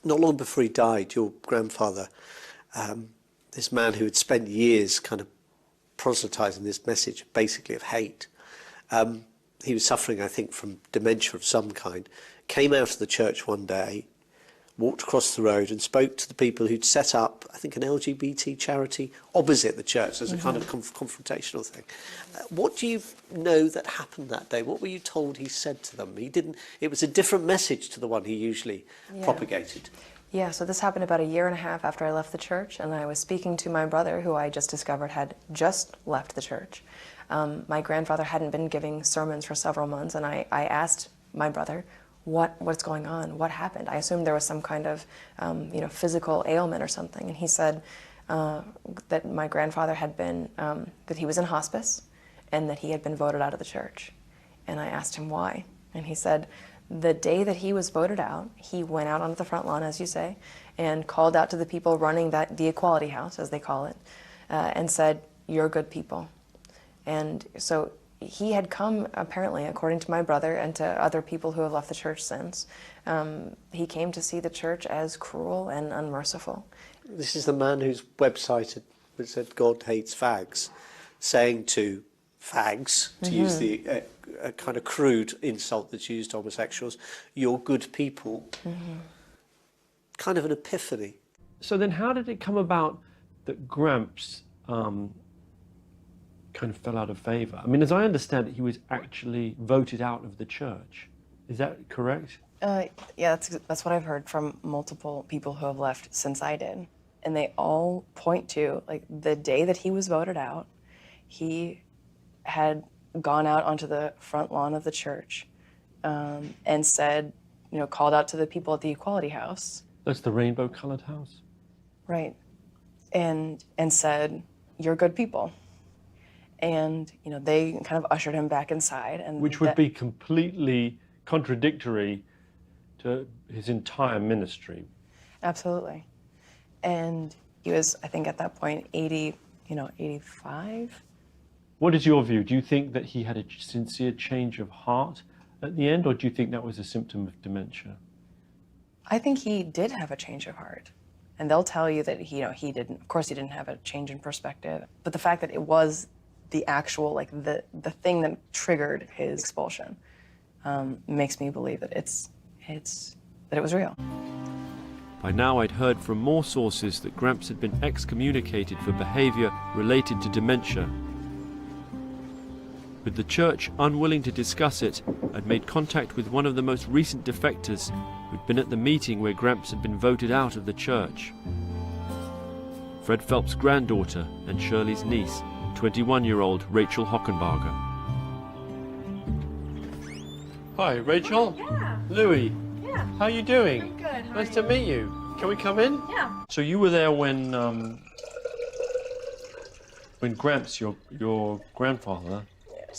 Not long before he died, your grandfather, this man who had spent years kind of proselytizing this message, basically of hate, he was suffering, I think, from dementia of some kind, came out of the church one day, walked across the road and spoke to the people who'd set up, I think, an LGBT charity opposite the church as a kind of confrontational thing. What do you know that happened that day? What were you told he said to them? It was a different message to the one he usually propagated. Yeah, so this happened about 1.5 years after I left the church, and I was speaking to my brother, who I just discovered had just left the church. My grandfather hadn't been giving sermons for several months, and I asked my brother, what's going on? What happened? I assumed there was some kind of physical ailment or something, and he said that my grandfather had been, that he was in hospice, and that he had been voted out of the church. And I asked him why, and he said, the day that he was voted out, he went out onto the front lawn, as you say, and called out to the people running the Equality House, as they call it, and said, "You're good people." And so he had come, apparently, according to my brother and to other people who have left the church since, he came to see the church as cruel and unmerciful. This is the man whose website had said God hates fags, saying to fags, to use the a kind of crude insult that's used to homosexuals, "You're good people." Kind of an epiphany. So then how did it come about that Gramps kind of fell out of favour? I mean, as I understand it, he was actually voted out of the church. Is that correct? Yeah, that's what I've heard from multiple people who have left since I did. And they all point to, like, the day that he was voted out, he had gone out onto the front lawn of the church and said, called out to the people at the Equality House. That's the rainbow-coloured house? Right. And said, "You're good people." And, they kind of ushered him back inside. And which would be completely contradictory to his entire ministry. Absolutely. And he was, I think at that point, 85. What is your view? Do you think that he had a sincere change of heart at the end, or do you think that was a symptom of dementia? I think he did have a change of heart. And they'll tell you that he didn't, of course he didn't have a change in perspective, but the fact that it was the actual, the thing that triggered his expulsion makes me believe that that it was real. By now I'd heard from more sources that Gramps had been excommunicated for behaviour related to dementia. With the church unwilling to discuss it, I'd made contact with one of the most recent defectors who'd been at the meeting where Gramps had been voted out of the church. Fred Phelps' granddaughter and Shirley's niece, 21-year-old Rachel Hockenbarger. Hi, Rachel. Yeah. Louis. Yeah. How are you doing? I'm good. How Nice are to you? meet you. Can we come in? Yeah. So you were there when Gramps, your grandfather,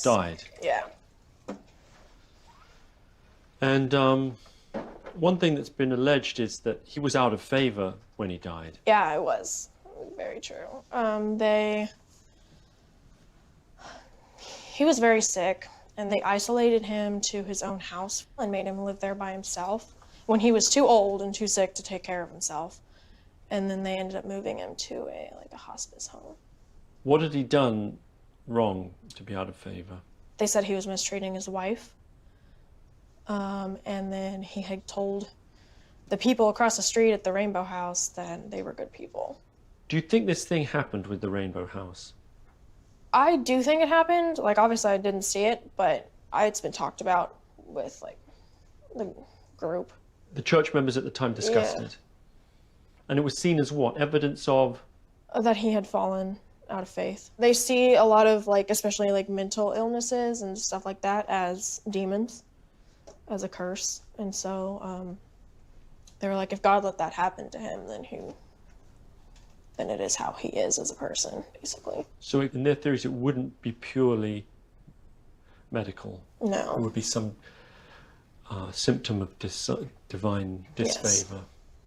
died. Yeah. And one thing that's been alleged is that he was out of favour when he died. Yeah, I was. Very true. He was very sick, and they isolated him to his own house and made him live there by himself when he was too old and too sick to take care of himself. And then they ended up moving him to a hospice home. What had he done wrong to be out of favour? They said he was mistreating his wife. And then he had told the people across the street at the Rainbow House that they were good people. Do you think this thing happened with the Rainbow House? I do think it happened. Obviously I didn't see it, but it's been talked about with, the group. The church members at the time discussed it. And it was seen as what? Evidence of? That he had fallen out of faith. They see a lot of, especially, mental illnesses and stuff like that as demons, as a curse. And so they were like, if God let that happen to him, then it is how he is as a person, basically. So in their theories, it wouldn't be purely medical. No. It would be some symptom of divine disfavor. Yes.